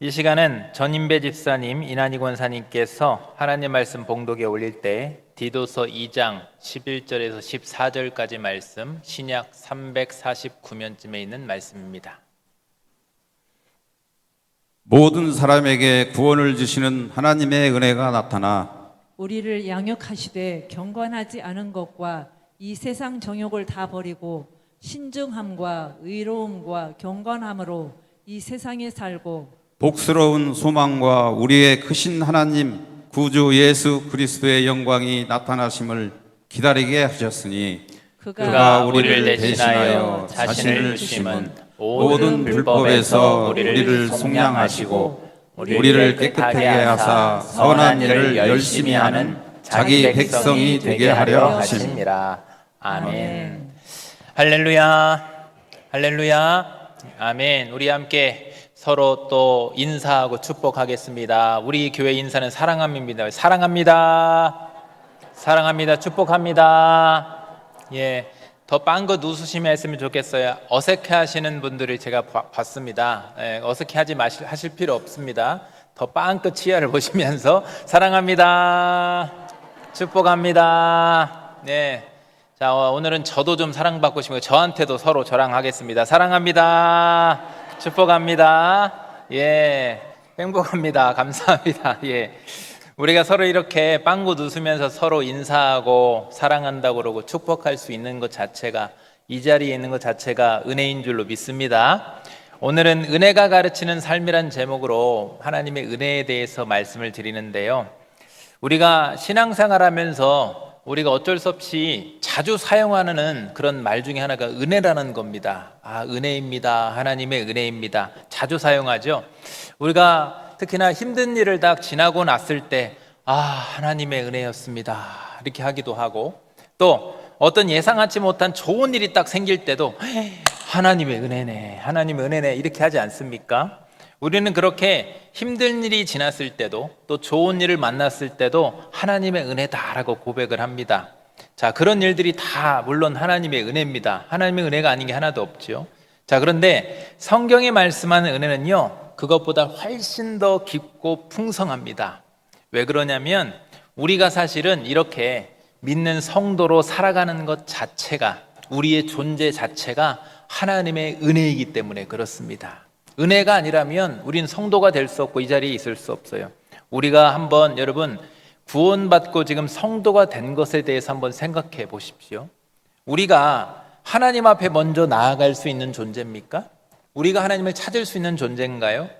이 시간은 전인배 집사님, 이난희 권사님께서 하나님 말씀 봉독에 올릴 때 디도서 2장 11절에서 14절까지 말씀, 신약 349면쯤에 있는 말씀입니다. 모든 사람에게 구원을 주시는 하나님의 은혜가 나타나 우리를 양육하시되 경건하지 않은 것과 이 세상 정욕을 다 버리고 신중함과 의로움과 경건함으로 이 세상에 살고 복스러운 소망과 우리의 크신 하나님 구주 예수 그리스도의 영광이 나타나심을 기다리게 하셨으니 그가 우리를 대신하여 자신을 주심은 모든 불법에서 우리를 속량하시고 우리를 깨끗하게 하사 선한 일을 열심히 하는 자기 백성이 되게 하려 하심이라. 아멘. 할렐루야, 할렐루야, 아멘. 우리 함께 서로 또 인사하고 축복하겠습니다. 우리 교회 인사는 사랑합니다. 사랑합니다. 사랑합니다. 축복합니다. 예, 더 빵긋 웃으시면 했으면 좋겠어요. 어색해하시는 분들을 제가 봤습니다. 예, 어색해하지 하실 필요 없습니다. 더 빵긋 치아를 보시면서 사랑합니다. 축복합니다. 네. 자, 오늘은 저도 좀 사랑받고 싶어요. 저한테도 서로 저랑하겠습니다. 사랑합니다. 축복합니다. 예, 행복합니다. 감사합니다. 예, 우리가 서로 이렇게 빵긋 웃으면서 서로 인사하고 사랑한다고 그러고 축복할 수 있는 것 자체가, 이 자리에 있는 것 자체가 은혜인 줄로 믿습니다. 오늘은 은혜가 가르치는 삶이란 제목으로 하나님의 은혜에 대해서 말씀을 드리는데요, 우리가 신앙생활하면서 우리가 어쩔 수 없이 자주 사용하는 그런 말 중에 하나가 은혜라는 겁니다. 아, 은혜입니다. 하나님의 은혜입니다. 자주 사용하죠. 우리가 특히나 힘든 일을 다 지나고 났을 때 하나님의 은혜였습니다 이렇게 하기도 하고, 또 어떤 예상하지 못한 좋은 일이 딱 생길 때도 하나님의 은혜네, 하나님의 은혜네 이렇게 하지 않습니까? 우리는 그렇게 힘든 일이 지났을 때도 또 좋은 일을 만났을 때도 하나님의 은혜다라고 고백을 합니다. 자, 그런 일들이 다 물론 하나님의 은혜입니다. 하나님의 은혜가 아닌 게 하나도 없죠. 자, 그런데 성경에 말씀하는 은혜는요, 그것보다 훨씬 더 깊고 풍성합니다. 왜 그러냐면 우리가 사실은 이렇게 믿는 성도로 살아가는 것 자체가, 우리의 존재 자체가 하나님의 은혜이기 때문에 그렇습니다. 은혜가 아니라면 우린 성도가 될 수 없고 이 자리에 있을 수 없어요. 우리가 한번, 여러분, 구원받고 지금 성도가 된 것에 대해서 한번 생각해 보십시오. 우리가 하나님 앞에 먼저 나아갈 수 있는 존재입니까? 우리가 하나님을 찾을 수 있는 존재인가요?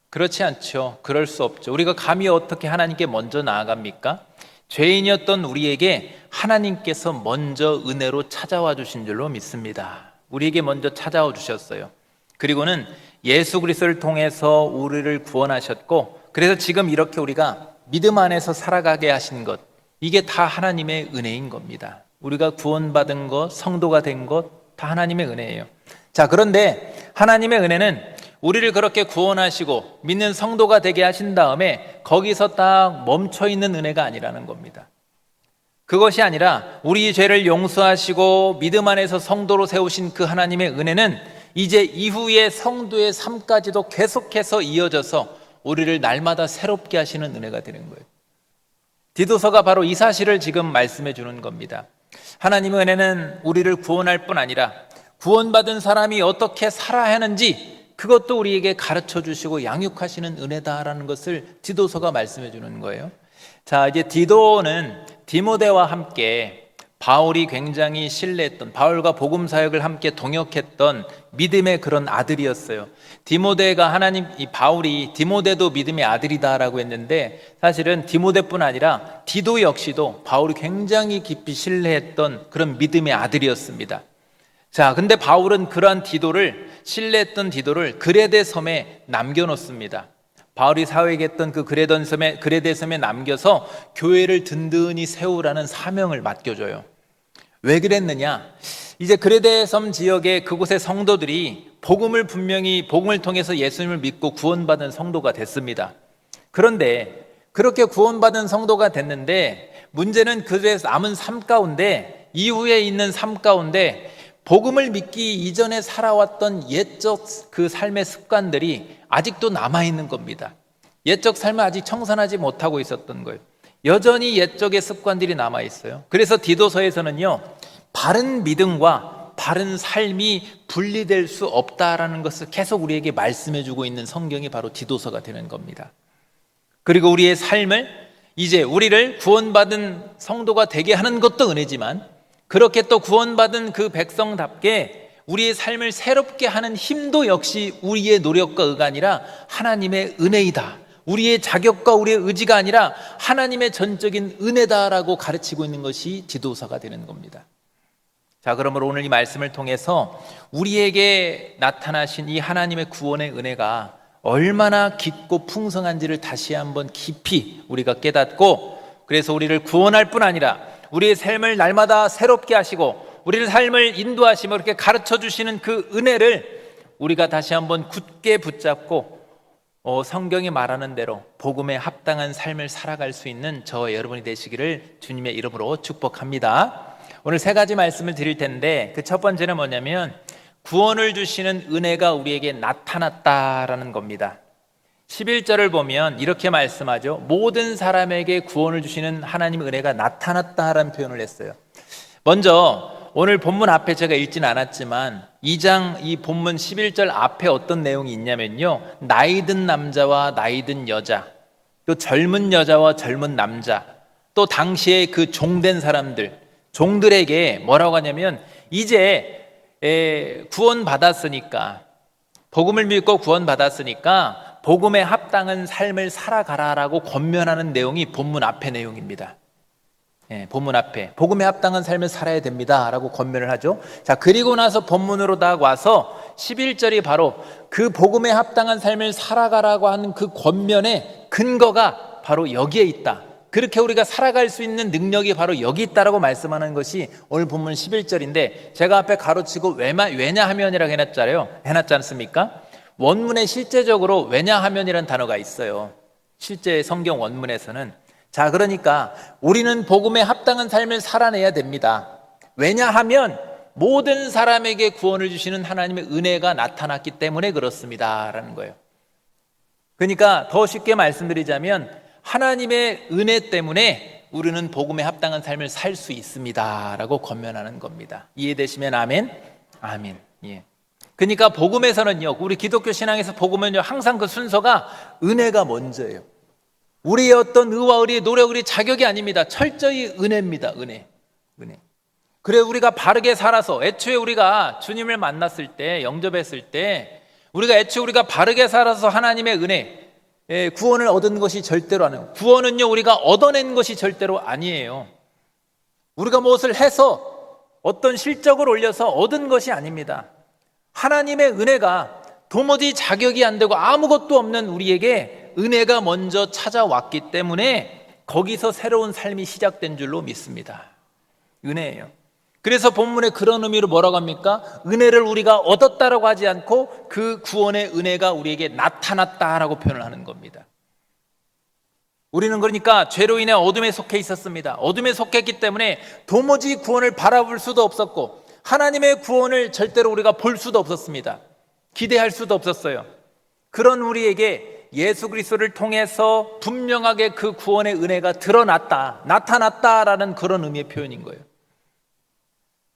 그렇지 않죠. 그럴 수 없죠. 우리가 감히 어떻게 하나님께 먼저 나아갑니까? 죄인이었던 우리에게 하나님께서 먼저 은혜로 찾아와 주신 줄로 믿습니다. 우리에게 먼저 찾아와 주셨어요. 그리고는 예수 그리스도를 통해서 우리를 구원하셨고, 그래서 지금 이렇게 우리가 믿음 안에서 살아가게 하신 것, 이게 다 하나님의 은혜인 겁니다. 우리가 구원받은 것, 성도가 된 것, 다 하나님의 은혜예요. 자, 그런데 하나님의 은혜는 우리를 그렇게 구원하시고 믿는 성도가 되게 하신 다음에 거기서 딱 멈춰 있는 은혜가 아니라는 겁니다. 그것이 아니라 우리 죄를 용서하시고 믿음 안에서 성도로 세우신 그 하나님의 은혜는 이제 이후의 성도의 삶까지도 계속해서 이어져서 우리를 날마다 새롭게 하시는 은혜가 되는 거예요. 디도서가 바로 이 사실을 지금 말씀해 주는 겁니다. 하나님의 은혜는 우리를 구원할 뿐 아니라 구원받은 사람이 어떻게 살아야 하는지 그것도 우리에게 가르쳐 주시고 양육하시는 은혜다라는 것을 디도서가 말씀해 주는 거예요. 자, 이제 디도는 디모데와 함께 바울이 굉장히 신뢰했던, 바울과 복음 사역을 함께 동역했던 믿음의 그런 아들이었어요. 디모데가 이 바울이 디모데도 믿음의 아들이다라고 했는데, 사실은 디모데뿐 아니라 디도 역시도 바울이 굉장히 깊이 신뢰했던 그런 믿음의 아들이었습니다. 자, 근데 바울은 그러한 신뢰했던 디도를 그레데 섬에 남겨놓습니다. 바울이 사역했던 그 그레데 섬에 남겨서 교회를 든든히 세우라는 사명을 맡겨줘요. 왜 그랬느냐? 이제 그레데 섬 지역의 그곳의 성도들이 복음을 통해서 예수님을 믿고 구원받은 성도가 됐습니다. 그런데 그렇게 구원받은 성도가 됐는데 문제는 그들의 남은 삶 가운데, 이후에 있는 삶 가운데 복음을 믿기 이전에 살아왔던 옛적 그 삶의 습관들이 아직도 남아있는 겁니다. 옛적 삶을 아직 청산하지 못하고 있었던 거예요. 여전히 옛적의 습관들이 남아있어요. 그래서 디도서에서는요, 바른 믿음과 바른 삶이 분리될 수 없다라는 것을 계속 우리에게 말씀해주고 있는 성경이 바로 디도서가 되는 겁니다. 그리고 우리의 삶을, 이제 우리를 구원받은 성도가 되게 하는 것도 은혜지만, 그렇게 또 구원받은 그 백성답게 우리의 삶을 새롭게 하는 힘도 역시 우리의 노력과 의가 아니라 하나님의 은혜이다. 우리의 자격과 우리의 의지가 아니라 하나님의 전적인 은혜다라고 가르치고 있는 것이 디도서가 되는 겁니다. 자, 그러므로 오늘 이 말씀을 통해서 우리에게 나타나신 이 하나님의 구원의 은혜가 얼마나 깊고 풍성한지를 다시 한번 깊이 우리가 깨닫고, 그래서 우리를 구원할 뿐 아니라 우리의 삶을 날마다 새롭게 하시고 우리의 삶을 인도하시며 이렇게 가르쳐 주시는 그 은혜를 우리가 다시 한번 굳게 붙잡고 성경이 말하는 대로 복음에 합당한 삶을 살아갈 수 있는 저와 여러분이 되시기를 주님의 이름으로 축복합니다. 오늘 세 가지 말씀을 드릴 텐데, 그 첫 번째는 뭐냐면 구원을 주시는 은혜가 우리에게 나타났다라는 겁니다. 11절을 보면 이렇게 말씀하죠. 모든 사람에게 구원을 주시는 하나님의 은혜가 나타났다라는 표현을 했어요. 먼저 오늘 본문 앞에 제가 읽진 않았지만 2장 이 본문 11절 앞에 어떤 내용이 있냐면요, 나이든 남자와 나이든 여자, 또 젊은 여자와 젊은 남자, 또 당시에 그 종된 사람들, 종들에게 뭐라고 하냐면, 이제 구원받았으니까, 복음을 믿고 구원받았으니까 복음에 합당한 삶을 살아가라라고 권면하는 내용이 본문 앞의 내용입니다. 본문 앞에 복음에 합당한 삶을 살아야 됩니다 라고 권면을 하죠. 자, 그리고 나서 본문으로 다 와서 11절이 바로 그 복음에 합당한 삶을 살아가라고 하는 그 권면의 근거가 바로 여기에 있다, 그렇게 우리가 살아갈 수 있는 능력이 바로 여기 있다라고 말씀하는 것이 오늘 본문 11절인데, 제가 앞에 가로치고 왜냐하면이라고 해놨지 않습니까? 원문에 실제적으로 왜냐하면이라는 단어가 있어요. 실제 성경 원문에서는. 자, 그러니까 우리는 복음에 합당한 삶을 살아내야 됩니다. 왜냐하면 모든 사람에게 구원을 주시는 하나님의 은혜가 나타났기 때문에 그렇습니다 라는 거예요. 그러니까 더 쉽게 말씀드리자면 하나님의 은혜 때문에 우리는 복음에 합당한 삶을 살 수 있습니다 라고 권면하는 겁니다. 이해되시면 아멘? 아멘. 예. 그러니까 복음에서는요, 우리 기독교 신앙에서 복음은요, 항상 그 순서가 은혜가 먼저예요. 우리의 어떤 의와 우리의 노력, 우리의 자격이 아닙니다. 철저히 은혜입니다. 은혜. 그래, 우리가 바르게 살아서, 애초에 우리가 주님을 만났을 때, 영접했을 때 우리가 바르게 살아서 하나님의 은혜, 구원을 얻은 것이 절대로 아니에요. 구원은요, 우리가 얻어낸 것이 절대로 아니에요. 우리가 무엇을 해서 어떤 실적을 올려서 얻은 것이 아닙니다. 하나님의 은혜가 도무지 자격이 안 되고 아무것도 없는 우리에게 은혜가 먼저 찾아왔기 때문에 거기서 새로운 삶이 시작된 줄로 믿습니다. 은혜예요. 그래서 본문에 그런 의미로 뭐라고 합니까? 은혜를 우리가 얻었다라고 하지 않고 그 구원의 은혜가 우리에게 나타났다라고 표현을 하는 겁니다. 우리는 그러니까 죄로 인해 어둠에 속해 있었습니다. 어둠에 속했기 때문에 도무지 구원을 바라볼 수도 없었고 하나님의 구원을 절대로 우리가 볼 수도 없었습니다. 기대할 수도 없었어요. 그런 우리에게 예수 그리스도를 통해서 분명하게 그 구원의 은혜가 나타났다라는 그런 의미의 표현인 거예요.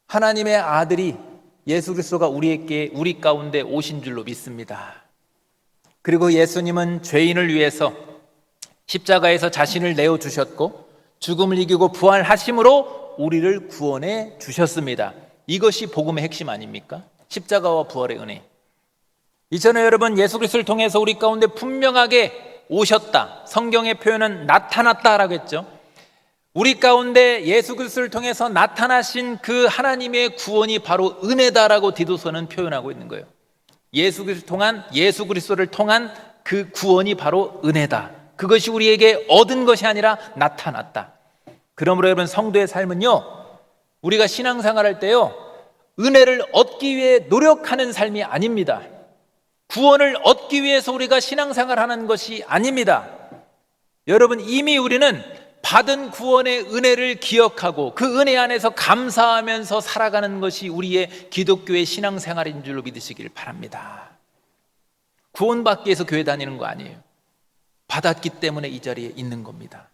하나님의 아들이 예수 그리스도가 우리 가운데 오신 줄로 믿습니다. 그리고 예수님은 죄인을 위해서 십자가에서 자신을 내어주셨고 죽음을 이기고 부활하심으로 우리를 구원해 주셨습니다. 이것이 복음의 핵심 아닙니까? 십자가와 부활의 은혜. 이전에 여러분, 예수 그리스도를 통해서 우리 가운데 분명하게 오셨다, 성경의 표현은 나타났다라고 했죠. 우리 가운데 예수 그리스도를 통해서 나타나신 그 하나님의 구원이 바로 은혜다라고 디도서는 표현하고 있는 거예요. 예수 그리스도를 통한 그 구원이 바로 은혜다. 그것이 우리에게 얻은 것이 아니라 나타났다. 그러므로 여러분, 성도의 삶은요, 우리가 신앙생활할 때요, 은혜를 얻기 위해 노력하는 삶이 아닙니다. 구원을 얻기 위해서 우리가 신앙생활하는 것이 아닙니다. 여러분, 이미 우리는 받은 구원의 은혜를 기억하고 그 은혜 안에서 감사하면서 살아가는 것이 우리의 기독교의 신앙생활인 줄로 믿으시길 바랍니다. 구원받기 위해서 교회 다니는 거 아니에요. 받았기 때문에 이 자리에 있는 겁니다.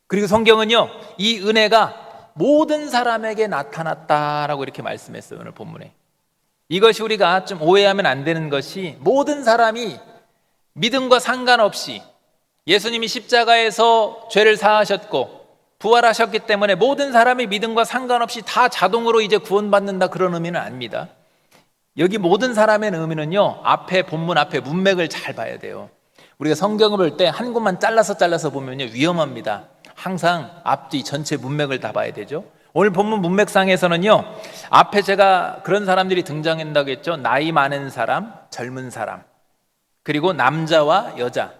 그리고 성경은요, 이 은혜가 모든 사람에게 나타났다라고 이렇게 말씀했어요. 오늘 본문에. 이것이 우리가 좀 오해하면 안 되는 것이, 모든 사람이 믿음과 상관없이 예수님이 십자가에서 죄를 사하셨고 부활하셨기 때문에 모든 사람이 믿음과 상관없이 다 자동으로 이제 구원받는다, 그런 의미는 아닙니다. 여기 모든 사람의 의미는요, 앞에 본문 앞에 문맥을 잘 봐야 돼요. 우리가 성경을 볼 때 한 곳만 잘라서 보면요 위험합니다. 항상 앞뒤 전체 문맥을 다 봐야 되죠. 오늘 본문 문맥상에서는요, 앞에 제가 그런 사람들이 등장한다고 했죠. 나이 많은 사람, 젊은 사람, 그리고 남자와 여자,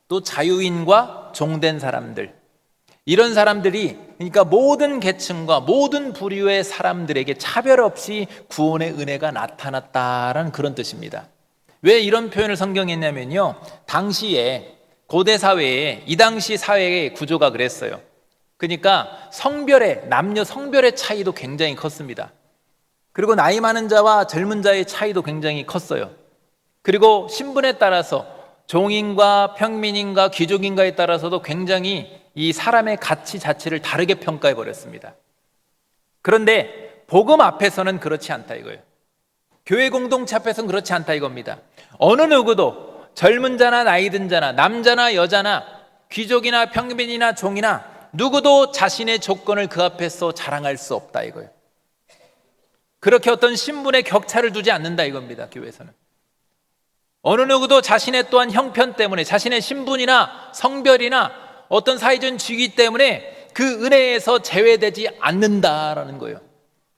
또 자유인과 종된 사람들, 이런 사람들이, 그러니까 모든 계층과 모든 부류의 사람들에게 차별 없이 구원의 은혜가 나타났다라는 그런 뜻입니다. 왜 이런 표현을 성경에 했냐면요, 당시에 고대 사회에, 이 당시 사회의 구조가 그랬어요. 그러니까 성별의, 남녀 성별의 차이도 굉장히 컸습니다. 그리고 나이 많은 자와 젊은 자의 차이도 굉장히 컸어요. 그리고 신분에 따라서 종인과 평민인과 귀족인가에 따라서도 굉장히 이 사람의 가치 자체를 다르게 평가해 버렸습니다. 그런데 복음 앞에서는 그렇지 않다 이거예요. 교회 공동체 앞에서는 그렇지 않다 이겁니다. 어느 누구도 젊은 자나 나이 든 자나 남자나 여자나 귀족이나 평민이나 종이나 누구도 자신의 조건을 그 앞에서 자랑할 수 없다 이거예요. 그렇게 어떤 신분의 격차를 두지 않는다 이겁니다. 교회에서는 어느 누구도 자신의 또한 형편 때문에, 자신의 신분이나 성별이나 어떤 사회적인 지위 때문에 그 은혜에서 제외되지 않는다라는 거예요.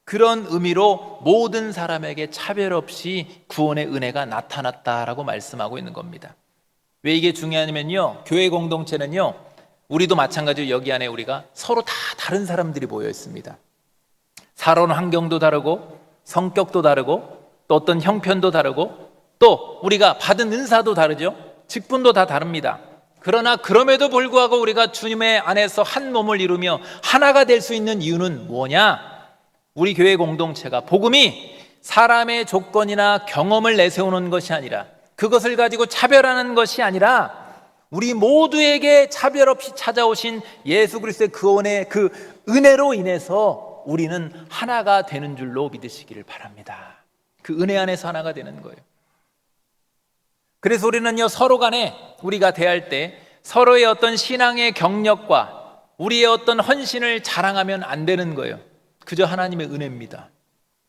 그런 의미로 모든 사람에게 차별 없이 구원의 은혜가 나타났다라고 말씀하고 있는 겁니다. 왜 이게 중요하냐면요, 교회 공동체는요, 우리도 마찬가지로 여기 안에 우리가 서로 다 다른 사람들이 모여 있습니다. 살아온 환경도 다르고 성격도 다르고 또 어떤 형편도 다르고 또 우리가 받은 은사도 다르죠. 직분도 다 다릅니다. 그러나 그럼에도 불구하고 우리가 주님의 안에서 한 몸을 이루며 하나가 될 수 있는 이유는 뭐냐? 우리 교회 공동체가, 복음이 사람의 조건이나 경험을 내세우는 것이 아니라, 그것을 가지고 차별하는 것이 아니라 우리 모두에게 차별 없이 찾아오신 예수 그리스도의 구원의 그 은혜로 인해서 우리는 하나가 되는 줄로 믿으시기를 바랍니다. 그 은혜 안에서 하나가 되는 거예요. 그래서 우리는요, 서로 간에 우리가 대할 때 서로의 어떤 신앙의 경력과 우리의 어떤 헌신을 자랑하면 안 되는 거예요. 그저 하나님의 은혜입니다.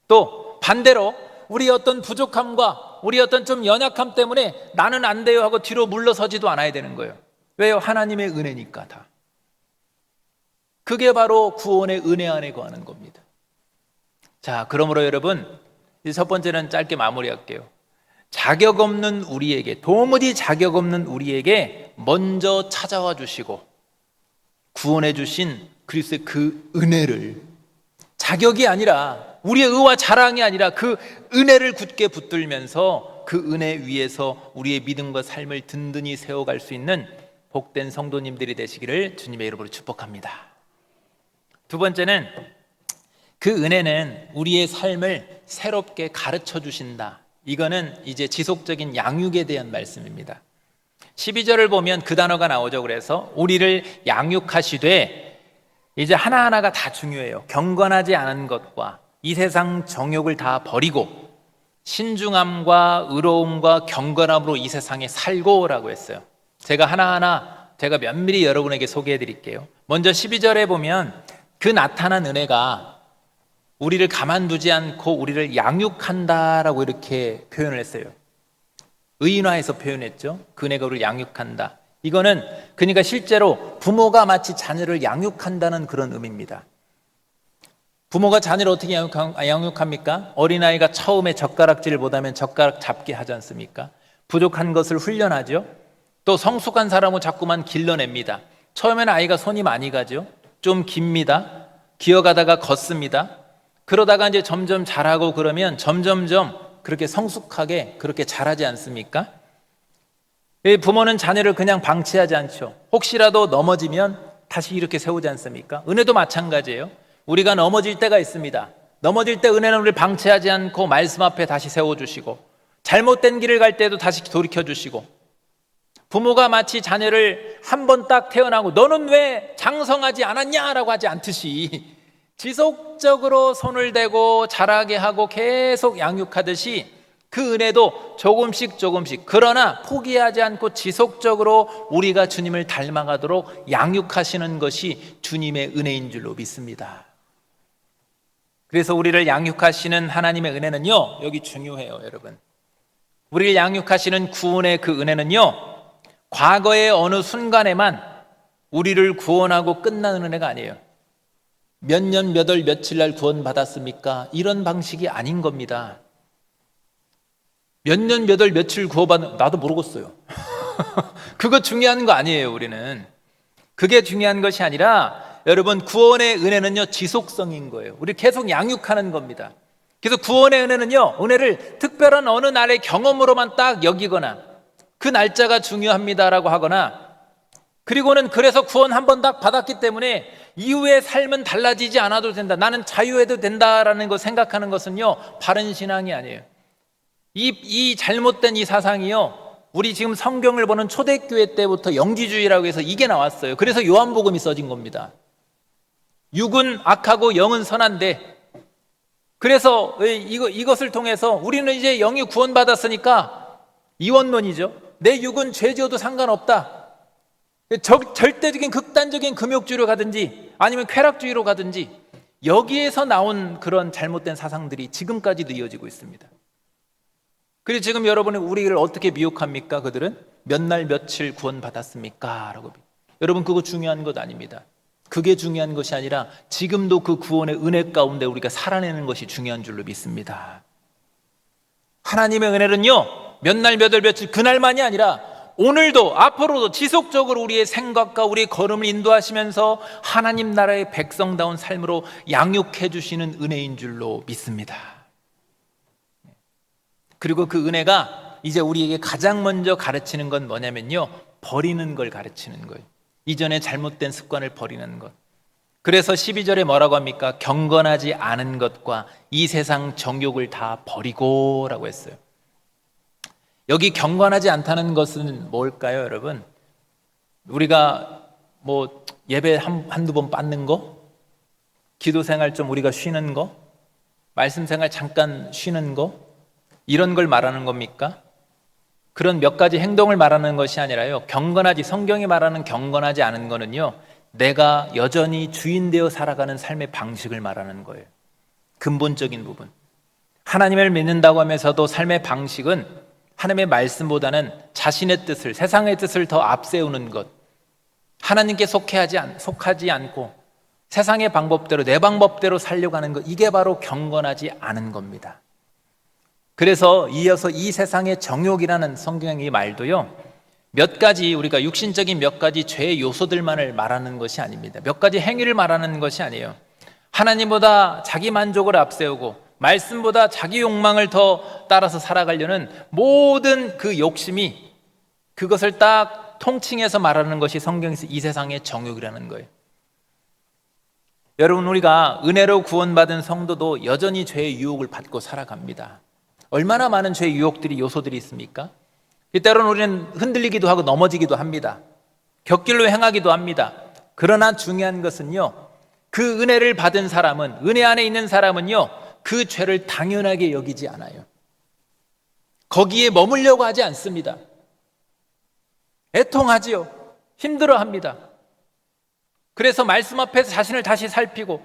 또 반대로 우리 어떤 부족함과 우리 어떤 좀 연약함 때문에 나는 안 돼요 하고 뒤로 물러서지도 않아야 되는 거예요. 왜요? 하나님의 은혜니까 다. 그게 바로 구원의 은혜 안에 거하는 겁니다. 자, 그러므로 여러분, 이제 첫 번째는 짧게 마무리할게요. 자격 없는 우리에게, 도무지 자격 없는 우리에게 먼저 찾아와 주시고 구원해 주신 그리스도의 그 은혜를, 자격이 아니라 우리의 의와 자랑이 아니라 그 은혜를 굳게 붙들면서 그 은혜 위에서 우리의 믿음과 삶을 든든히 세워갈 수 있는 복된 성도님들이 되시기를 주님의 이름으로 축복합니다. 두 번째는, 그 은혜는 우리의 삶을 새롭게 가르쳐 주신다. 이거는 이제 지속적인 양육에 대한 말씀입니다. 12절을 보면 그 단어가 나오죠. 그래서 우리를 양육하시되, 이제 하나하나가 다 중요해요. 경건하지 않은 것과 이 세상 정욕을 다 버리고 신중함과 의로움과 경건함으로 이 세상에 살고라고 했어요. 제가 하나하나 제가 면밀히 여러분에게 소개해 드릴게요. 먼저 12절에 보면 그 나타난 은혜가 우리를 가만두지 않고 우리를 양육한다라고 이렇게 표현을 했어요. 의인화해서 표현했죠. 그 은혜가 우리를 양육한다. 이거는 그러니까 실제로 부모가 마치 자녀를 양육한다는 그런 의미입니다. 부모가 자녀를 어떻게 양육합니까? 어린아이가 처음에 젓가락질을 못하면 젓가락 잡게 하지 않습니까? 부족한 것을 훈련하죠. 또 성숙한 사람은 자꾸만 길러냅니다. 처음에는 아이가 손이 많이 가죠. 좀 깁니다. 기어가다가 걷습니다. 그러다가 이제 점점 잘하고 그러면 점점점 그렇게 성숙하게 그렇게 잘하지 않습니까? 부모는 자녀를 그냥 방치하지 않죠. 혹시라도 넘어지면 다시 이렇게 세우지 않습니까? 은혜도 마찬가지예요. 우리가 넘어질 때가 있습니다. 넘어질 때 은혜는 우리를 방치하지 않고 말씀 앞에 다시 세워주시고, 잘못된 길을 갈 때도 다시 돌이켜 주시고, 부모가 마치 자녀를 한 번 딱 태어나고 너는 왜 장성하지 않았냐라고 하지 않듯이 지속적으로 손을 대고 자라게 하고 계속 양육하듯이 그 은혜도 조금씩 그러나 포기하지 않고 지속적으로 우리가 주님을 닮아가도록 양육하시는 것이 주님의 은혜인 줄로 믿습니다. 그래서 우리를 양육하시는 하나님의 은혜는요, 여기 중요해요, 여러분. 우리를 양육하시는 구원의 그 은혜는요, 과거의 어느 순간에만 우리를 구원하고 끝나는 은혜가 아니에요. 몇 년, 몇 월, 며칠 날 구원받았습니까? 이런 방식이 아닌 겁니다. 몇 년, 몇 월, 며칠 구원받는, 나도 모르겠어요. 그거 중요한 거 아니에요, 우리는. 그게 중요한 것이 아니라, 여러분, 구원의 은혜는요, 지속성인 거예요. 우리 계속 양육하는 겁니다. 그래서 구원의 은혜는요, 은혜를 특별한 어느 날의 경험으로만 딱 여기거나, 그 날짜가 중요합니다라고 하거나, 그리고는 그래서 구원 한 번 딱 받았기 때문에 이후의 삶은 달라지지 않아도 된다, 나는 자유해도 된다라는 거 생각하는 것은요, 바른 신앙이 아니에요. 이 잘못된 이 사상이요, 우리 지금 성경을 보는 초대교회 때부터 영지주의라고 해서 이게 나왔어요. 그래서 요한복음이 써진 겁니다. 육은 악하고 영은 선한데, 그래서 이것을 통해서 우리는 이제 영이 구원받았으니까 이원론이죠. 내 육은 죄 지어도 상관없다. 절대적인 극단적인 금욕주의로 가든지 아니면 쾌락주의로 가든지, 여기에서 나온 그런 잘못된 사상들이 지금까지도 이어지고 있습니다. 그래서 지금 여러분이 우리를 어떻게 미혹합니까? 그들은 몇 날 며칠 구원받았습니까? 라고. 여러분, 그거 중요한 것 아닙니다. 그게 중요한 것이 아니라 지금도 그 구원의 은혜 가운데 우리가 살아내는 것이 중요한 줄로 믿습니다. 하나님의 은혜는요, 몇 날, 몇 월, 며칠 그날만이 아니라 오늘도 앞으로도 지속적으로 우리의 생각과 우리의 걸음을 인도하시면서 하나님 나라의 백성다운 삶으로 양육해 주시는 은혜인 줄로 믿습니다. 그리고 그 은혜가 이제 우리에게 가장 먼저 가르치는 건 뭐냐면요, 버리는 걸 가르치는 거예요. 이전에 잘못된 습관을 버리는 것. 그래서 12절에 뭐라고 합니까? 경건하지 않은 것과 이 세상 정욕을 다 버리고 라고 했어요. 여기 경건하지 않다는 것은 뭘까요, 여러분? 우리가 뭐 예배 한두 번 빠는 거? 기도 생활 좀 우리가 쉬는 거? 말씀 생활 잠깐 쉬는 거? 이런 걸 말하는 겁니까? 그런 몇 가지 행동을 말하는 것이 아니라요, 성경이 말하는 경건하지 않은 거는요, 내가 여전히 주인 되어 살아가는 삶의 방식을 말하는 거예요. 근본적인 부분. 하나님을 믿는다고 하면서도 삶의 방식은 하나님의 말씀보다는 자신의 뜻을, 세상의 뜻을 더 앞세우는 것, 하나님께 속하지 않고 세상의 방법대로, 내 방법대로 살려고 하는 것, 이게 바로 경건하지 않은 겁니다. 그래서 이어서 이 세상의 정욕이라는 성경의 말도요, 몇 가지, 우리가 육신적인 몇 가지 죄의 요소들만을 말하는 것이 아닙니다. 몇 가지 행위를 말하는 것이 아니에요. 하나님보다 자기 만족을 앞세우고 말씀보다 자기 욕망을 더 따라서 살아가려는 모든 그 욕심이, 그것을 딱 통칭해서 말하는 것이 성경에서 이 세상의 정욕이라는 거예요. 여러분, 우리가 은혜로 구원받은 성도도 여전히 죄의 유혹을 받고 살아갑니다. 얼마나 많은 죄의 유혹들이, 요소들이 있습니까? 때로는 우리는 흔들리기도 하고 넘어지기도 합니다. 곁길로 행하기도 합니다. 그러나 중요한 것은요, 그 은혜를 받은 사람은, 은혜 안에 있는 사람은요, 그 죄를 당연하게 여기지 않아요. 거기에 머물려고 하지 않습니다. 애통하지요. 힘들어합니다. 그래서 말씀 앞에서 자신을 다시 살피고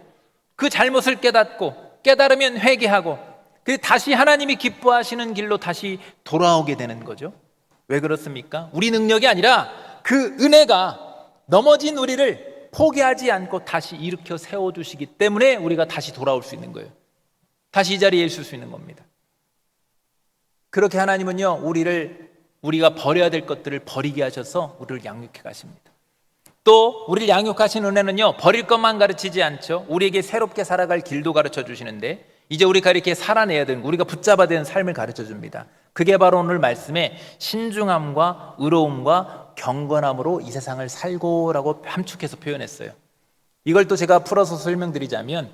그 잘못을 깨닫고, 깨달으면 회개하고, 그리고 다시 하나님이 기뻐하시는 길로 다시 돌아오게 되는 거죠. 왜 그렇습니까? 우리 능력이 아니라 그 은혜가 넘어진 우리를 포기하지 않고 다시 일으켜 세워주시기 때문에 우리가 다시 돌아올 수 있는 거예요. 다시 이 자리에 있을 수 있는 겁니다. 그렇게 하나님은요, 우리가 버려야 될 것들을 버리게 하셔서 우리를 양육해 가십니다. 또 우리를 양육하신 은혜는요, 버릴 것만 가르치지 않죠. 우리에게 새롭게 살아갈 길도 가르쳐 주시는데, 이제 우리가 이렇게 살아내야 되는, 우리가 붙잡아야 되는 삶을 가르쳐 줍니다. 그게 바로 오늘 말씀에 신중함과 의로움과 경건함으로 이 세상을 살고라고 함축해서 표현했어요. 이걸 또 제가 풀어서 설명드리자면,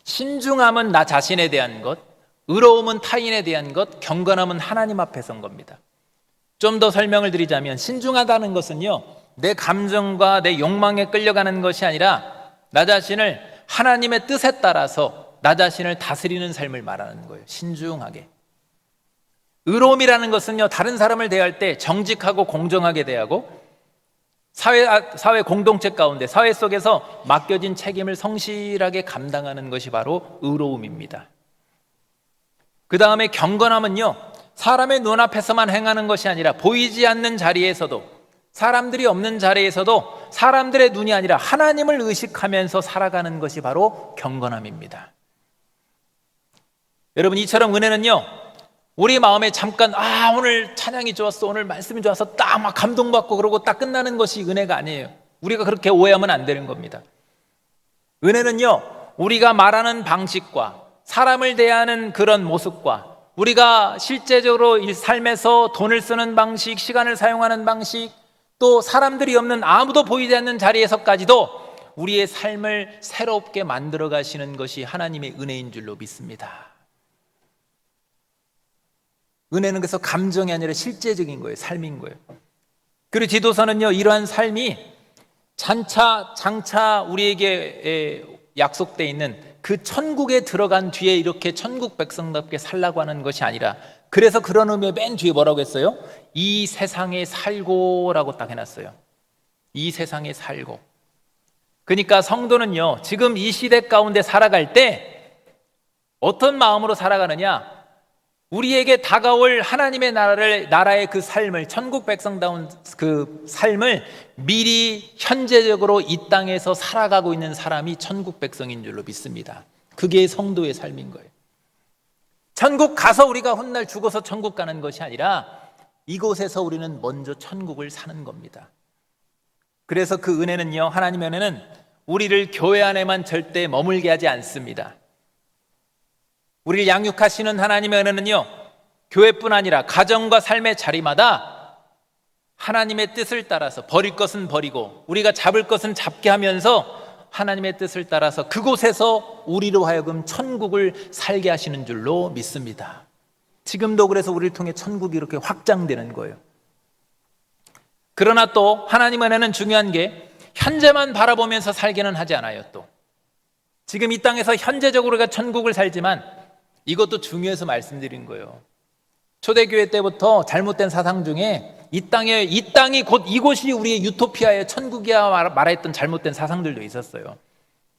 신중함은 나 자신에 대한 것, 의로움은 타인에 대한 것, 경건함은 하나님 앞에 선 겁니다. 좀 더 설명을 드리자면 신중하다는 것은요, 내 감정과 내 욕망에 끌려가는 것이 아니라 나 자신을 하나님의 뜻에 따라서 나 자신을 다스리는 삶을 말하는 거예요. 신중하게. 의로움이라는 것은요, 다른 사람을 대할 때 정직하고 공정하게 대하고 사회 공동체 가운데 사회 속에서 맡겨진 책임을 성실하게 감당하는 것이 바로 의로움입니다. 그 다음에 경건함은요, 사람의 눈앞에서만 행하는 것이 아니라 보이지 않는 자리에서도, 사람들이 없는 자리에서도 사람들의 눈이 아니라 하나님을 의식하면서 살아가는 것이 바로 경건함입니다. 여러분, 이처럼 은혜는요, 우리 마음에 잠깐 오늘 찬양이 좋았어, 오늘 말씀이 좋아서 딱 막 감동받고 그러고 딱 끝나는 것이 은혜가 아니에요. 우리가 그렇게 오해하면 안 되는 겁니다. 은혜는요, 우리가 말하는 방식과 사람을 대하는 그런 모습과 우리가 실제적으로 이 삶에서 돈을 쓰는 방식, 시간을 사용하는 방식, 또 사람들이 없는 아무도 보이지 않는 자리에서까지도 우리의 삶을 새롭게 만들어 가시는 것이 하나님의 은혜인 줄로 믿습니다. 은혜는 그래서 감정이 아니라 실제적인 거예요. 삶인 거예요. 그리고 지도서는요, 이러한 삶이 장차 우리에게 약속되어 있는 그 천국에 들어간 뒤에 이렇게 천국 백성답게 살라고 하는 것이 아니라, 그래서 그런 의미에 맨 뒤에 뭐라고 했어요? 이 세상에 살고라고 딱 해놨어요. 이 세상에 살고. 그러니까 성도는요, 지금 이 시대 가운데 살아갈 때 어떤 마음으로 살아가느냐? 우리에게 다가올 하나님의 나라의 그 삶을, 천국 백성다운 그 삶을 미리 현재적으로 이 땅에서 살아가고 있는 사람이 천국 백성인 줄로 믿습니다. 그게 성도의 삶인 거예요. 천국 가서 우리가 훗날 죽어서 천국 가는 것이 아니라 이곳에서 우리는 먼저 천국을 사는 겁니다. 그래서 그 은혜는요, 하나님의 은혜는 우리를 교회 안에만 절대 머물게 하지 않습니다. 우리를 양육하시는 하나님의 은혜는요, 교회뿐 아니라 가정과 삶의 자리마다 하나님의 뜻을 따라서 버릴 것은 버리고 우리가 잡을 것은 잡게 하면서 하나님의 뜻을 따라서 그곳에서 우리로 하여금 천국을 살게 하시는 줄로 믿습니다. 지금도 그래서 우리를 통해 천국이 이렇게 확장되는 거예요. 그러나 또 하나님의 은혜는 중요한 게 현재만 바라보면서 살기는 하지 않아요. 또 지금 이 땅에서 현재적으로 우리가 천국을 살지만 이것도 중요해서 말씀드린 거예요. 초대교회 때부터 잘못된 사상 중에 이 땅이 곧 이곳이 우리의 유토피아의 천국이야 말했던 잘못된 사상들도 있었어요.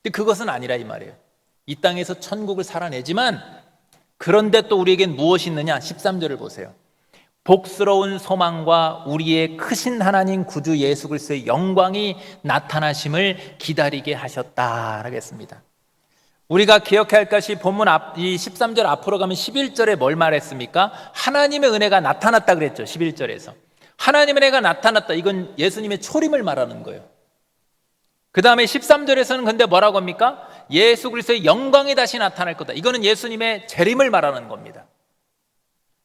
근데 그것은 아니라 이 말이에요. 이 땅에서 천국을 살아내지만 그런데 또 우리에겐 무엇이 있느냐? 13절을 보세요. 복스러운 소망과 우리의 크신 하나님 구주 예수 그리스도의 영광이 나타나심을 기다리게 하셨다라고 했습니다. 우리가 기억해야 할 것이 본문 이 13절 앞으로 가면 11절에 뭘 말했습니까? 하나님의 은혜가 나타났다 그랬죠. 11절에서 하나님의 은혜가 나타났다, 이건 예수님의 초림을 말하는 거예요. 그 다음에 13절에서는 근데 뭐라고 합니까? 예수 그리스도의 영광이 다시 나타날 거다, 이거는 예수님의 재림을 말하는 겁니다.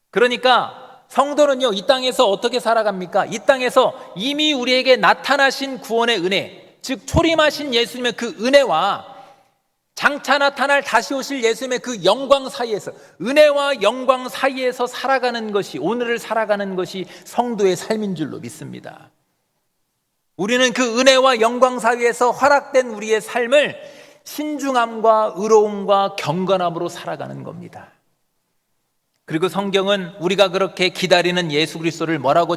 그러니까 성도는요, 이 땅에서 어떻게 살아갑니까? 이 땅에서 이미 우리에게 나타나신 구원의 은혜, 즉 초림하신 예수님의 그 은혜와 장차 나타날 다시 오실 예수님의 그 영광 사이에서, 은혜와 영광 사이에서 살아가는 것이, 오늘을 살아가는 것이 성도의 삶인 줄로 믿습니다. 우리는 그 은혜와 영광 사이에서 허락된 우리의 삶을 신중함과 의로움과 경건함으로 살아가는 겁니다. 그리고 성경은 우리가 그렇게 기다리는 예수 그리스도를 뭐라고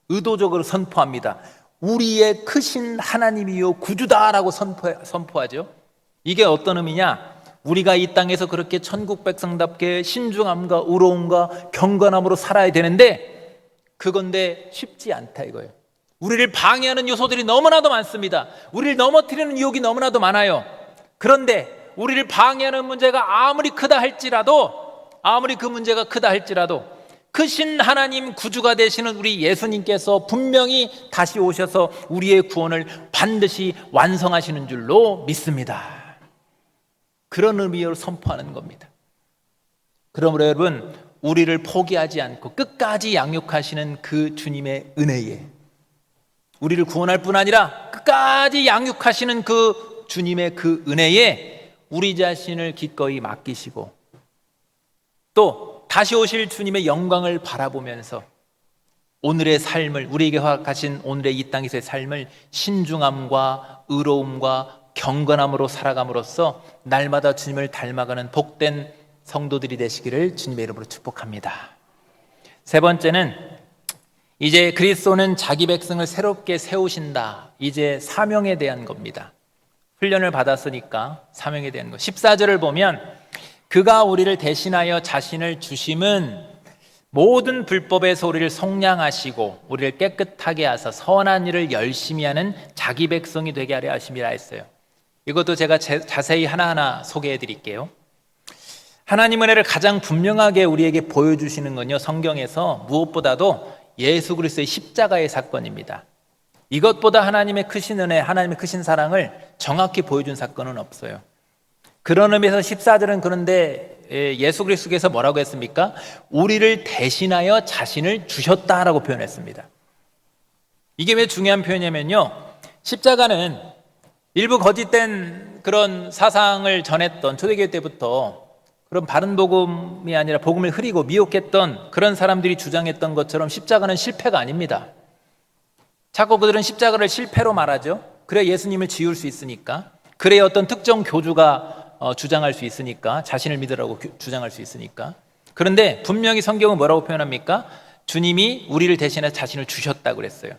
의도적으로 선포합니다. 우리의 크신 하나님이요 구주다라고 선포하죠. 이게 어떤 의미냐? 우리가 이 땅에서 그렇게 천국 백성답게 신중함과 의로움과 경건함으로 살아야 되는데 그건데 쉽지 않다 이거예요. 우리를 방해하는 요소들이 너무나도 많습니다. 우리를 넘어뜨리는 유혹이 너무나도 많아요. 그런데 우리를 방해하는 문제가 아무리 크다 할지라도, 아무리 그 문제가 크다 할지라도 크신 하나님 구주가 되시는 우리 예수님께서 분명히 다시 오셔서 우리의 구원을 반드시 완성하시는 줄로 믿습니다. 그런 의미로 선포하는 겁니다. 그러므로 여러분, 우리를 포기하지 않고 끝까지 양육하시는 그 주님의 은혜에, 우리를 구원할 뿐 아니라 끝까지 양육하시는 그 주님의 그 은혜에 우리 자신을 기꺼이 맡기시고 또 다시 오실 주님의 영광을 바라보면서 오늘의 삶을, 우리에게 허락하신 오늘의 이 땅에서의 삶을 신중함과 의로움과 경건함으로 살아감으로써 날마다 주님을 닮아가는 복된 성도들이 되시기를 주님의 이름으로 축복합니다. 세 번째는 이제 그리스도는 자기 백성을 새롭게 세우신다. 이제 사명에 대한 겁니다. 훈련을 받았으니까 사명에 대한 것. 14절을 보면 그가 우리를 대신하여 자신을 주심은 모든 불법에서 우리를 속량하시고 우리를 깨끗하게 하사 선한 일을 열심히 하는 자기 백성이 되게 하려 하심이라 했어요. 이것도 제가 자세히 하나하나 소개해 드릴게요. 하나님 은혜를 가장 분명하게 우리에게 보여주시는 건요, 성경에서 무엇보다도 예수 그리스도의 십자가의 사건입니다. 이것보다 하나님의 크신 은혜, 하나님의 크신 사랑을 정확히 보여준 사건은 없어요. 그런 의미에서 14절은 그런데 예수 그리스도께서 뭐라고 했습니까? 우리를 대신하여 자신을 주셨다라고 표현했습니다. 이게 왜 중요한 표현이냐면요, 십자가는 일부 거짓된 그런 사상을 전했던 초대교회 때부터 그런 바른 복음이 아니라 복음을 흐리고 미혹했던 그런 사람들이 주장했던 것처럼 십자가는 실패가 아닙니다. 자꾸 그들은 십자가를 실패로 말하죠. 그래야 예수님을 지울 수 있으니까, 그래야 어떤 특정 교주가 주장할 수 있으니까, 자신을 믿으라고 주장할 수 있으니까. 그런데 분명히 성경은 뭐라고 표현합니까? 주님이 우리를 대신해 자신을 주셨다고 그랬어요.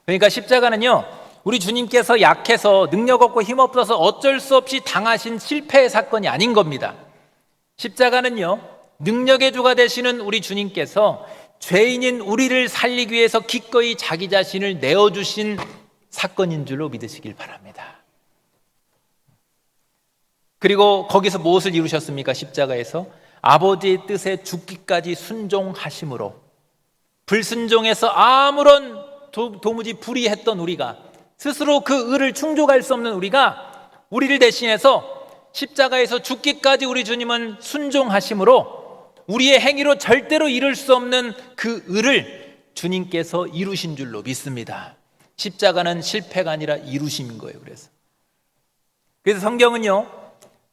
그러니까 십자가는요, 우리 주님께서 약해서 능력 없고 힘 없어서 어쩔 수 없이 당하신 실패의 사건이 아닌 겁니다. 십자가는요, 능력의 주가 되시는 우리 주님께서 죄인인 우리를 살리기 위해서 기꺼이 자기 자신을 내어주신 사건인 줄로 믿으시길 바랍니다. 그리고 거기서 무엇을 이루셨습니까? 십자가에서 아버지의 뜻에 죽기까지 순종하심으로, 불순종해서 아무런 도무지 불의했던 우리가, 스스로 그 의를 충족할 수 없는 우리가 우리를 대신해서 십자가에서 죽기까지 우리 주님은 순종하심으로 우리의 행위로 절대로 이룰 수 없는 그 의를 주님께서 이루신 줄로 믿습니다. 십자가는 실패가 아니라 이루신 거예요. 그래서 성경은요,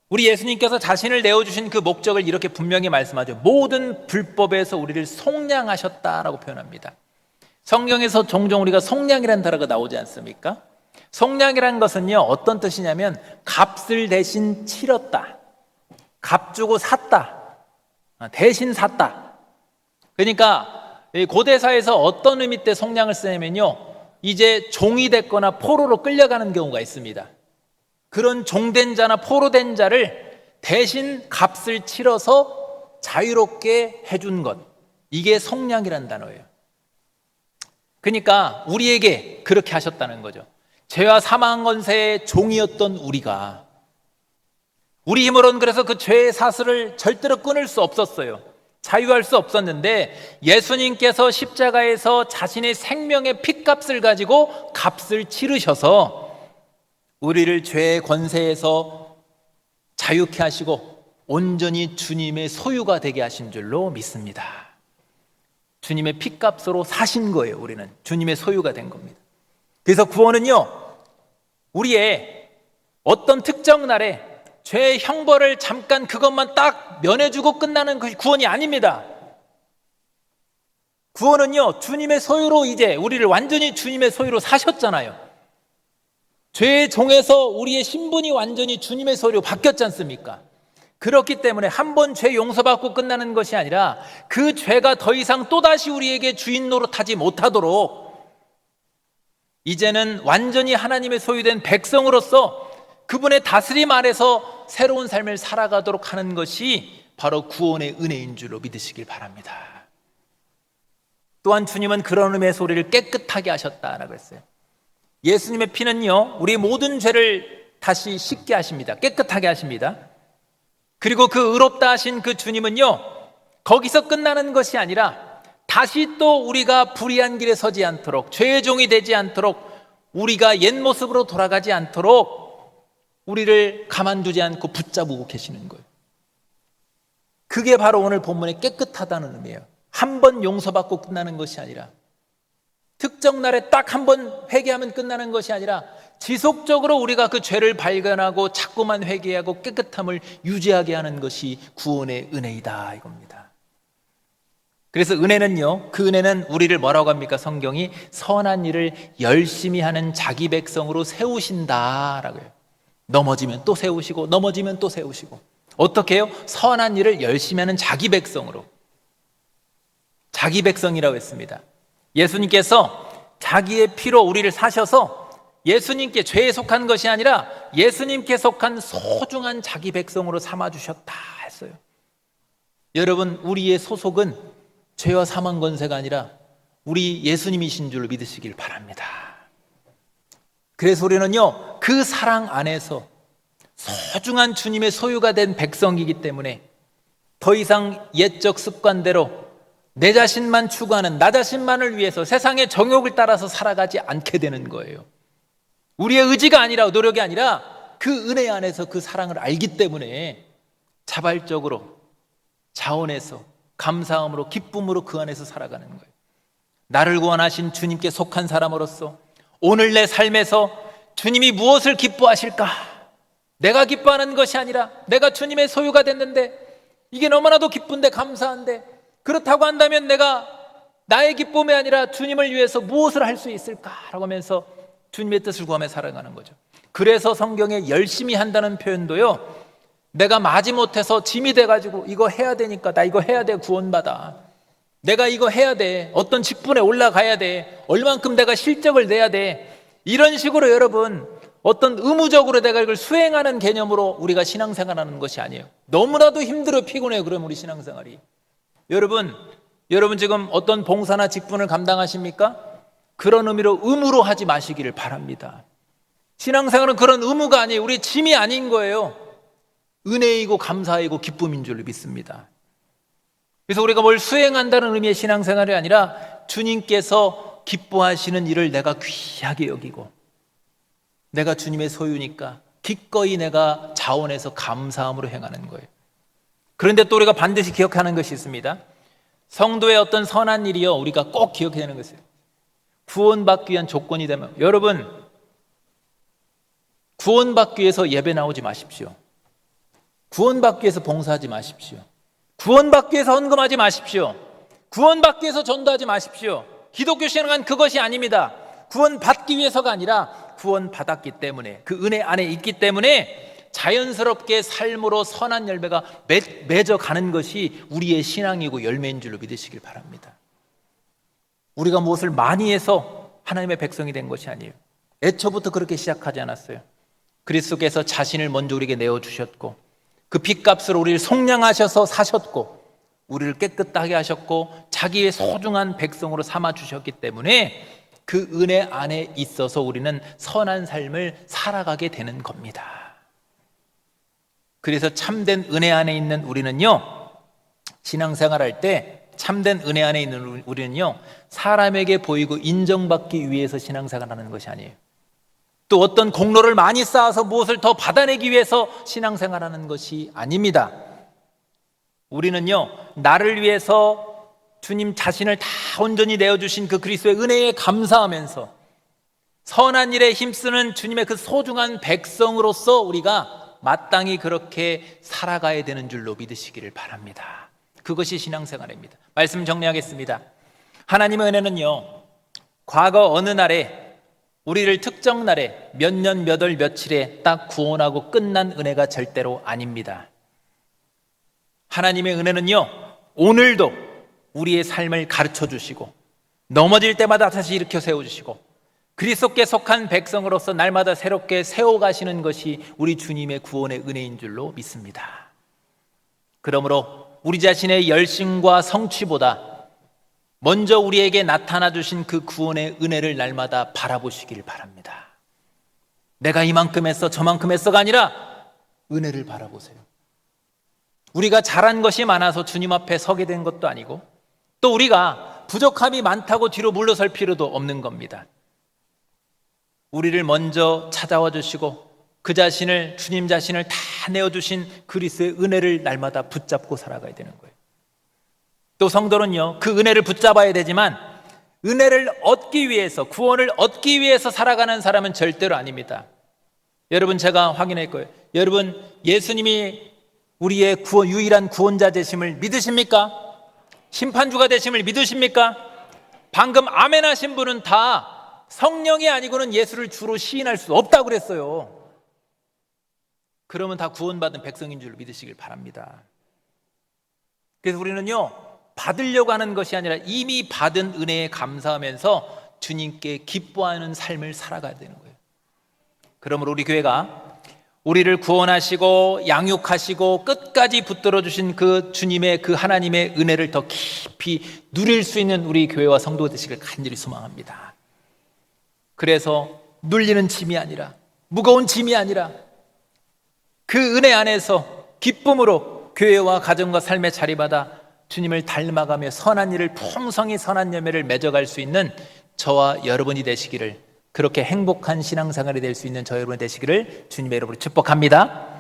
우리 예수님께서 자신을 내어주신 그 목적을 이렇게 분명히 말씀하죠. 모든 불법에서 우리를 속량하셨다라고 표현합니다. 성경에서 종종 우리가 속량이라는 단어가 나오지 않습니까? 속량이라는 것은요, 어떤 뜻이냐면 값을 대신 치렀다, 값 주고 샀다, 대신 샀다. 그러니까 고대사에서 어떤 의미 때 속량을 쓰냐면요, 이제 종이 됐거나 포로로 끌려가는 경우가 있습니다. 그런 종된 자나 포로된 자를 대신 값을 치러서 자유롭게 해준 것, 이게 속량이라는 단어예요. 그러니까 우리에게 그렇게 하셨다는 거죠. 죄와 사망 권세의 종이었던 우리가, 우리 힘으로는 그래서 그 죄의 사슬을 절대로 끊을 수 없었어요. 자유할 수 없었는데 예수님께서 십자가에서 자신의 생명의 핏값을 가지고 값을 치르셔서 우리를 죄의 권세에서 자유케 하시고 온전히 주님의 소유가 되게 하신 줄로 믿습니다. 주님의 핏값으로 사신 거예요. 우리는 주님의 소유가 된 겁니다. 그래서 구원은요, 우리의 어떤 특정 날에 죄의 형벌을 잠깐 그것만 딱 면해주고 끝나는 것이 구원이 아닙니다. 구원은요, 주님의 소유로 이제 우리를 완전히 주님의 소유로 사셨잖아요. 죄의 종에서 우리의 신분이 완전히 주님의 소유로 바뀌었지 않습니까? 그렇기 때문에 한 번 죄 용서받고 끝나는 것이 아니라 그 죄가 더 이상 또다시 우리에게 주인 노릇하지 못하도록 이제는 완전히 하나님의 소유된 백성으로서 그분의 다스림 아래서 새로운 삶을 살아가도록 하는 것이 바로 구원의 은혜인 줄로 믿으시길 바랍니다. 또한 주님은 그런 의미에서 우리를 깨끗하게 하셨다라고 했어요. 예수님의 피는요, 우리 모든 죄를 다시 씻게 하십니다. 깨끗하게 하십니다. 그리고 그 의롭다 하신 그 주님은요, 거기서 끝나는 것이 아니라 다시 또 우리가 불의한 길에 서지 않도록, 죄의 종이 되지 않도록, 우리가 옛 모습으로 돌아가지 않도록 우리를 가만두지 않고 붙잡고 계시는 거예요. 그게 바로 오늘 본문의 깨끗하다는 의미예요. 한 번 용서받고 끝나는 것이 아니라, 특정 날에 딱 한 번 회개하면 끝나는 것이 아니라 지속적으로 우리가 그 죄를 발견하고 자꾸만 회개하고 깨끗함을 유지하게 하는 것이 구원의 은혜이다, 이겁니다. 그래서 은혜는요, 그 은혜는 우리를 뭐라고 합니까? 성경이 선한 일을 열심히 하는 자기 백성으로 세우신다라고 해요. 넘어지면 또 세우시고 넘어지면 또 세우시고. 어떻게 해요? 선한 일을 열심히 하는 자기 백성으로. 자기 백성이라고 했습니다. 예수님께서 자기의 피로 우리를 사셔서 예수님께 죄에 속한 것이 아니라 예수님께 속한 소중한 자기 백성으로 삼아주셨다 했어요. 여러분, 우리의 소속은 죄와 사망 권세가 아니라 우리 예수님이신 줄 믿으시길 바랍니다. 그래서 우리는요, 그 사랑 안에서 소중한 주님의 소유가 된 백성이기 때문에 더 이상 옛적 습관대로 내 자신만 추구하는, 나 자신만을 위해서 세상의 정욕을 따라서 살아가지 않게 되는 거예요. 우리의 의지가 아니라, 노력이 아니라 그 은혜 안에서 그 사랑을 알기 때문에 자발적으로, 자원해서, 감사함으로, 기쁨으로 그 안에서 살아가는 거예요. 나를 구원하신 주님께 속한 사람으로서 오늘 내 삶에서 주님이 무엇을 기뻐하실까? 내가 기뻐하는 것이 아니라 내가 주님의 소유가 됐는데 이게 너무나도 기쁜데, 감사한데, 그렇다고 한다면 내가 나의 기쁨이 아니라 주님을 위해서 무엇을 할 수 있을까라고 하면서 주님의 뜻을 구하며 살아가는 거죠. 그래서 성경에 열심히 한다는 표현도요, 내가 마지못해서 짐이 돼가지고 이거 해야 되니까 나 이거 해야 돼, 구원받아, 내가 이거 해야 돼, 어떤 직분에 올라가야 돼, 얼만큼 내가 실적을 내야 돼, 이런 식으로 여러분 어떤 의무적으로 내가 이걸 수행하는 개념으로 우리가 신앙생활하는 것이 아니에요. 너무나도 힘들어, 피곤해요. 그럼 우리 신앙생활이. 여러분 지금 어떤 봉사나 직분을 감당하십니까? 그런 의미로 의무로 하지 마시기를 바랍니다. 신앙생활은 그런 의무가 아니에요. 우리 짐이 아닌 거예요. 은혜이고 감사이고 기쁨인 줄 믿습니다. 그래서 우리가 뭘 수행한다는 의미의 신앙생활이 아니라 주님께서 기뻐하시는 일을 내가 귀하게 여기고 내가 주님의 소유니까 기꺼이 내가 자원해서 감사함으로 행하는 거예요. 그런데 또 우리가 반드시 기억하는 것이 있습니다. 성도의 어떤 선한 일이요, 우리가 꼭 기억해야 하는 것이에요. 구원받기 위한 조건이 되면, 여러분 구원받기 위해서 예배 나오지 마십시오. 구원받기 위해서 봉사하지 마십시오. 구원받기 위해서 헌금하지 마십시오. 구원받기 위해서 전도하지 마십시오. 기독교 신앙은 그것이 아닙니다. 구원받기 위해서가 아니라 구원받았기 때문에, 그 은혜 안에 있기 때문에 자연스럽게 삶으로 선한 열매가 맺어가는 것이 우리의 신앙이고 열매인 줄로 믿으시길 바랍니다. 우리가 무엇을 많이 해서 하나님의 백성이 된 것이 아니에요. 애초부터 그렇게 시작하지 않았어요. 그리스도께서 자신을 먼저 우리에게 내어주셨고 그 핏값으로 우리를 속량하셔서 사셨고 우리를 깨끗하게 하셨고 자기의 소중한 백성으로 삼아주셨기 때문에 그 은혜 안에 있어서 우리는 선한 삶을 살아가게 되는 겁니다. 그래서 참된 은혜 안에 있는 우리는요, 신앙생활할 때 참된 은혜 안에 있는 우리는요, 사람에게 보이고 인정받기 위해서 신앙생활하는 것이 아니에요. 또 어떤 공로를 많이 쌓아서 무엇을 더 받아내기 위해서 신앙생활하는 것이 아닙니다. 우리는요, 나를 위해서 주님 자신을 다 온전히 내어주신 그 그리스도의 은혜에 감사하면서 선한 일에 힘쓰는 주님의 그 소중한 백성으로서 우리가 마땅히 그렇게 살아가야 되는 줄로 믿으시기를 바랍니다. 그것이 신앙생활입니다. 말씀 정리하겠습니다. 하나님의 은혜는요, 과거 어느 날에 우리를 특정 날에 몇 년 몇 월 며칠에 딱 구원하고 끝난 은혜가 절대로 아닙니다. 하나님의 은혜는요, 오늘도 우리의 삶을 가르쳐 주시고 넘어질 때마다 다시 일으켜 세워주시고 그리스도께 속한 백성으로서 날마다 새롭게 세워가시는 것이 우리 주님의 구원의 은혜인 줄로 믿습니다. 그러므로 우리 자신의 열심과 성취보다 먼저 우리에게 나타나 주신 그 구원의 은혜를 날마다 바라보시기를 바랍니다. 내가 이만큼 했어 저만큼 했어가 아니라 은혜를 바라보세요. 우리가 잘한 것이 많아서 주님 앞에 서게 된 것도 아니고 또 우리가 부족함이 많다고 뒤로 물러설 필요도 없는 겁니다. 우리를 먼저 찾아와 주시고 그 자신을, 주님 자신을 다 내어주신 그리스도의 은혜를 날마다 붙잡고 살아가야 되는 거예요. 또 성도는요, 그 은혜를 붙잡아야 되지만 은혜를 얻기 위해서, 구원을 얻기 위해서 살아가는 사람은 절대로 아닙니다. 여러분, 제가 확인할 거예요. 여러분, 예수님이 우리의 유일한 구원자 되심을 믿으십니까? 심판주가 되심을 믿으십니까? 방금 아멘 하신 분은 다 성령이 아니고는 예수를 주로 시인할 수 없다고 그랬어요. 그러면 다 구원받은 백성인 줄 믿으시길 바랍니다. 그래서 우리는요, 받으려고 하는 것이 아니라 이미 받은 은혜에 감사하면서 주님께 기뻐하는 삶을 살아가야 되는 거예요. 그러므로 우리 교회가 우리를 구원하시고 양육하시고 끝까지 붙들어 주신 그 주님의, 그 하나님의 은혜를 더 깊이 누릴 수 있는 우리 교회와 성도가 되시길 간절히 소망합니다. 그래서 눌리는 짐이 아니라, 무거운 짐이 아니라 그 은혜 안에서 기쁨으로 교회와 가정과 삶의 자리마다 주님을 닮아가며 선한 일을 풍성히 선한 열매를 맺어갈 수 있는 저와 여러분이 되시기를, 그렇게 행복한 신앙생활이 될 수 있는 저 여러분이 되시기를 주님의 이름으로 축복합니다.